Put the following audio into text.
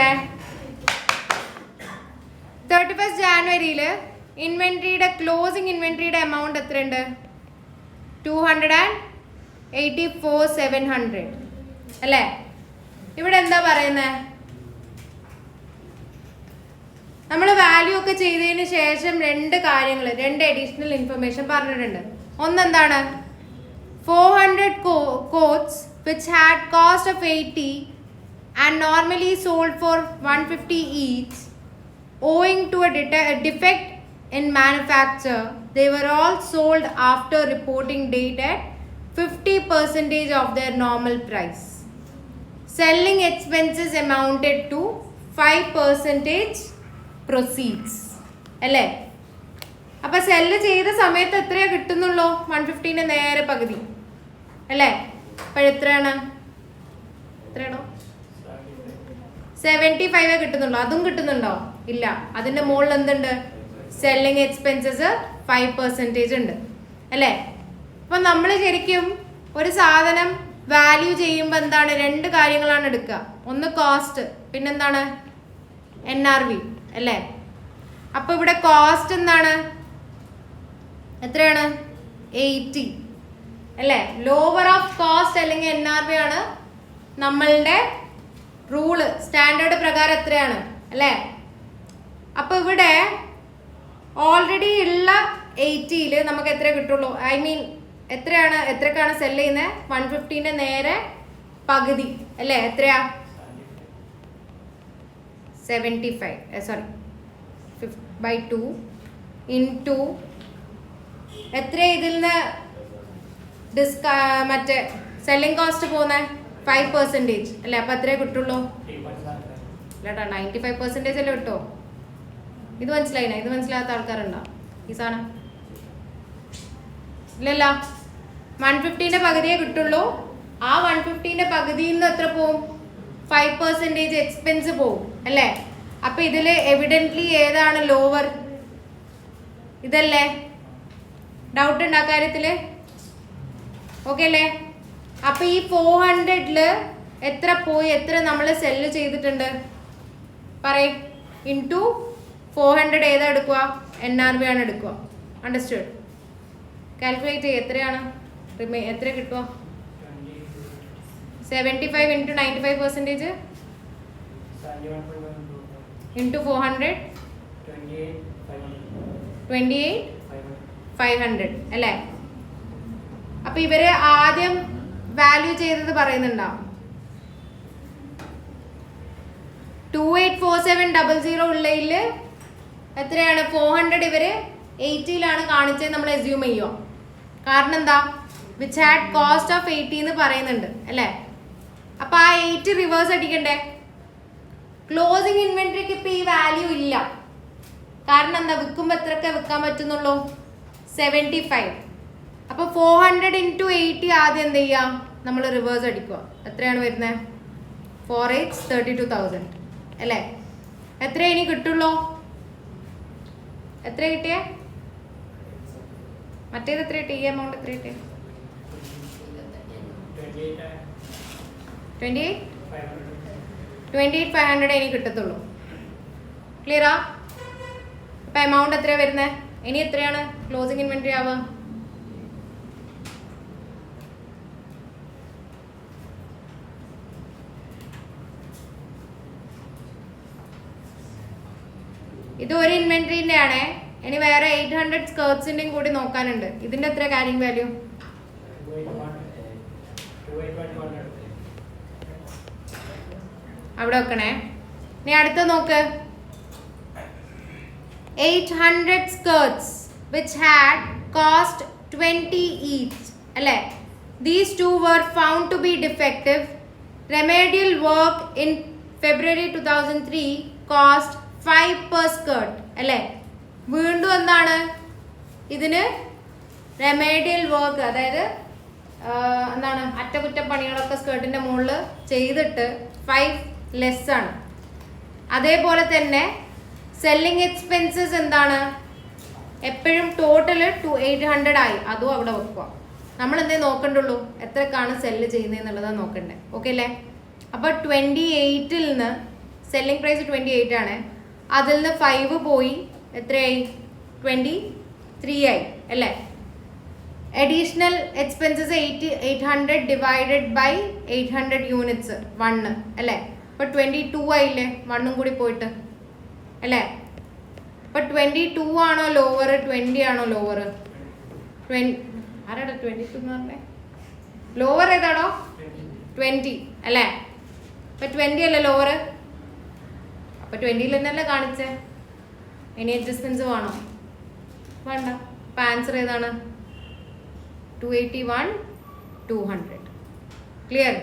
ഇവിടെ 31st ജാനുവരിയിൽ ഇൻവെൻട്രിയുടെ closing ഇൻവെൻട്രിയുടെ amount എത്രയുണ്ട്? 284,700 അല്ലേ? ഇവിടെ എന്താ പറയുന്നത്? നമ്മൾ വാല്യൂ ഒക്കെ ചെയ്തതിന് ശേഷം രണ്ട് അഡീഷണൽ ഇൻഫർമേഷൻ പറഞ്ഞിട്ടുണ്ട്. ഒന്നെന്താണ്? 400 coats which had cost of 80 and normally sold for 150 each, owing to a defect in manufacture, they were all sold after reporting date at 50% of their normal price. Selling expenses amounted to 5% proceeds. അല്ലേ? അപ്പം cell ചെയ്ത സമയത്ത് എത്രയാ കിട്ടുന്നുള്ളൂ? 150ന്റെ നേരെ പകുതി അല്ലേ? അപ്പോൾ എത്രയാണോ? 75 കിട്ടുന്നുള്ളൂ. അതും കിട്ടുന്നുണ്ടോ? ഇല്ല. അതിന്റെ മുകളിൽ എന്തുണ്ട്? സെല്ലിംഗ് എക്സ്പെൻസസ് 5% ഉണ്ട് അല്ലേ? അപ്പം നമ്മൾ ശരിക്കും ഒരു സാധനം വാല്യൂ ചെയ്യുമ്പോൾ എന്താണ്? രണ്ട് കാര്യങ്ങളാണ് എടുക്കുക. ഒന്ന് കോസ്റ്റ്, പിന്നെന്താണ്? NRV അല്ലേ? അപ്പോൾ ഇവിടെ കോസ്റ്റ് എന്താണ്? എത്രയാണ്? 80 അല്ലേ? ലോവർ ഓഫ് കോസ്റ്റ് അല്ലെങ്കിൽ NRV ആണ് നമ്മളുടെ റൂള്, സ്റ്റാൻഡേർഡ് പ്രകാരം എത്രയാണ് അല്ലേ? അപ്പോൾ ഇവിടെ ഓൾറെഡി ഉള്ള 80യിൽ നമുക്ക് എത്ര കിട്ടുള്ളൂ? എത്രക്കാണ് സെല് ചെയ്യുന്നത്? 150ന്റെ നേരെ പകുതി അല്ലേ? എത്രയാ? 75/2 ഇൻറ്റു എത്ര ഇതിൽ നിന്ന് മറ്റേ സെല്ലിംഗ് കോസ്റ്റ് പോകുന്നത്? 5% അല്ലേ? അപ്പം എത്രയേ കിട്ടുള്ളൂ? ഇല്ലാട്ടാ, 95% അല്ലേ കിട്ടുമോ? ഇത് മനസ്സിലായില്ല? ഇത് മനസ്സിലാത്ത ആൾക്കാരുണ്ടോ ഈ സാധനം? ഇല്ലല്ല, 150ന്റെ പകുതിയേ കിട്ടുള്ളൂ. ആ 150ന്റെ പകുതിയിൽ നിന്ന് എത്ര പോവും? 5% എക്സ്പെൻസ് പോവും അല്ലേ? അപ്പൊ ഇതില് എവിഡന്റ്ലി ഏതാണ് ലോവർ? ഇതല്ലേ? ഡൗട്ട് ഉണ്ട് ആ കാര്യത്തില്? ഓക്കെ അല്ലേ? അപ്പൊ ഈ 400ല് എത്ര പോയി? എത്ര നമ്മൾ സെല്ല് ചെയ്തിട്ടുണ്ട് പറയും? ഇൻറ്റു 400 ഏതാ എടുക്കുക? NRV ആണ് എടുക്കുക. അണ്ടർസ്റ്റുഡ്? കാൽക്കുലേറ്റ് ചെയ്യുക. എത്രയാണ് എത്ര കിട്ടുക? 75 ഇൻറ്റു 95% ഇൻറ്റു 400 28,500 അല്ലേ? അപ്പൊ ഇവര് ആദ്യം വാല്യൂ ചെയ്തത് പറയുന്നുണ്ടോ? 284700 ഉള്ളതിൽ എത്രയാണ്? 400 ഇവര് 80ലാണ് കാണിച്ചത് നമ്മൾ അസ്യൂം ചെയ്യുമോ? കാരണം എന്താ? വിച്ച് ഹാഡ് കോസ്റ്റ് ഓഫ് 80 എന്ന് പറയുന്നുണ്ട് അല്ലേ? അപ്പൊ ആ 80 റിവേഴ്സ് അടിക്കണ്ടേ? ക്ലോസിംഗ് ഇൻവെന്ററിക്ക് ഇപ്പൊ ഈ വാല്യൂ ഇല്ല. കാരണം എന്താ? വിൽക്കുമ്പോൾ എത്രയൊക്കെ വിൽക്കാൻ പറ്റുന്നുള്ളൂ? 75. അപ്പൊ 400 ഇൻറ്റു 80 ആദ്യം എന്ത് ചെയ്യാം? നമ്മൾ റിവേഴ്സ് അടിക്കുക. എത്രയാണ് വരുന്നത്? 4/8 32,000 അല്ലേ? എത്ര ഇനി കിട്ടുള്ളൂ? എത്ര കിട്ടിയേ? മറ്റേത് എത്ര കിട്ടി? ഈ എമൗണ്ട് എത്ര കിട്ടിയ? 28,500 ഇനി കിട്ടത്തുള്ളൂ. ക്ലിയറാ? അപ്പൊ എമൗണ്ട് എത്രയാ വരുന്നത്? ഇനി എത്രയാണ് ക്ലോസിംഗ് ഇൻവെന്ററി ആവുക? ഇത് ഒരു ഇൻവെന്ററിന്റെ ആണേ. ഇനി വേറെ 800 സ്കേർട്സിന്റെയും കൂടി നോക്കാനുണ്ട്. ഇതിന്റെ എത്ര കാരിങ് വാല്യൂ? അവിടെ വെക്കണേ. ഇനി അടുത്ത നോക്ക്. 800 skirts which had cost 20 each അല്ലേ? These two were found to be defective. Remedial work in February 2003 cost 5 per skirt അല്ലേ? വീണ്ടും എന്താണ് ഇതിന്? റെമേഡിയൽ വർക്ക്, അതായത് എന്താണ് അറ്റകുറ്റപ്പണികളൊക്കെ സ്കേർട്ടിന്റെ മുകളിൽ ചെയ്തിട്ട് 5 ലെസ് ആണ്. അതേപോലെ തന്നെ സെല്ലിംഗ് എക്സ്പെൻസസ് എന്താണ്? എപ്പോഴും ടോട്ടൽ 800 ആയി. അതും അവിടെ വെക്കുക. നമ്മൾ എന്തേ നോക്കണ്ടുള്ളൂ? എത്രക്കാണ് സെല്ല് ചെയ്യുന്നതെന്നുള്ളതാണ് നോക്കണ്ടേ. ഓക്കെ അല്ലേ? അപ്പോൾ 28ൽ നിന്ന് സെല്ലിംഗ് പ്രൈസ് 28 ആണ്. അതിൽ നിന്ന് 5 പോയി എത്രയായി? 23 ആയി അല്ലേ? Additional expenses 800 divided by 800 units 1 അല്ലേ? അപ്പോൾ 22 ആയില്ലേ? 1 കൂടി പോയിട്ട് അല്ലേ? അപ്പോൾ 22 ആണോ ലോവർ 20 ആണോ ലോവർ? ആരാടാ 22 എന്ന് പറഞ്ഞേ? ലോവർ ഏതാണോ? 20 അല്ലേ? അപ്പോൾ 20 അല്ലേ ലോവർ? അപ്പോൾ 20 തന്നെയല്ലേ കാണിച്ചേ? ഇനി അഡ്ജസ്റ്റ്മെന്റ്സ് വേണോ? വേണ്ട. അപ്പോൾ ആൻസർ ഏതാണ്? 281 200. ക്ലിയർ?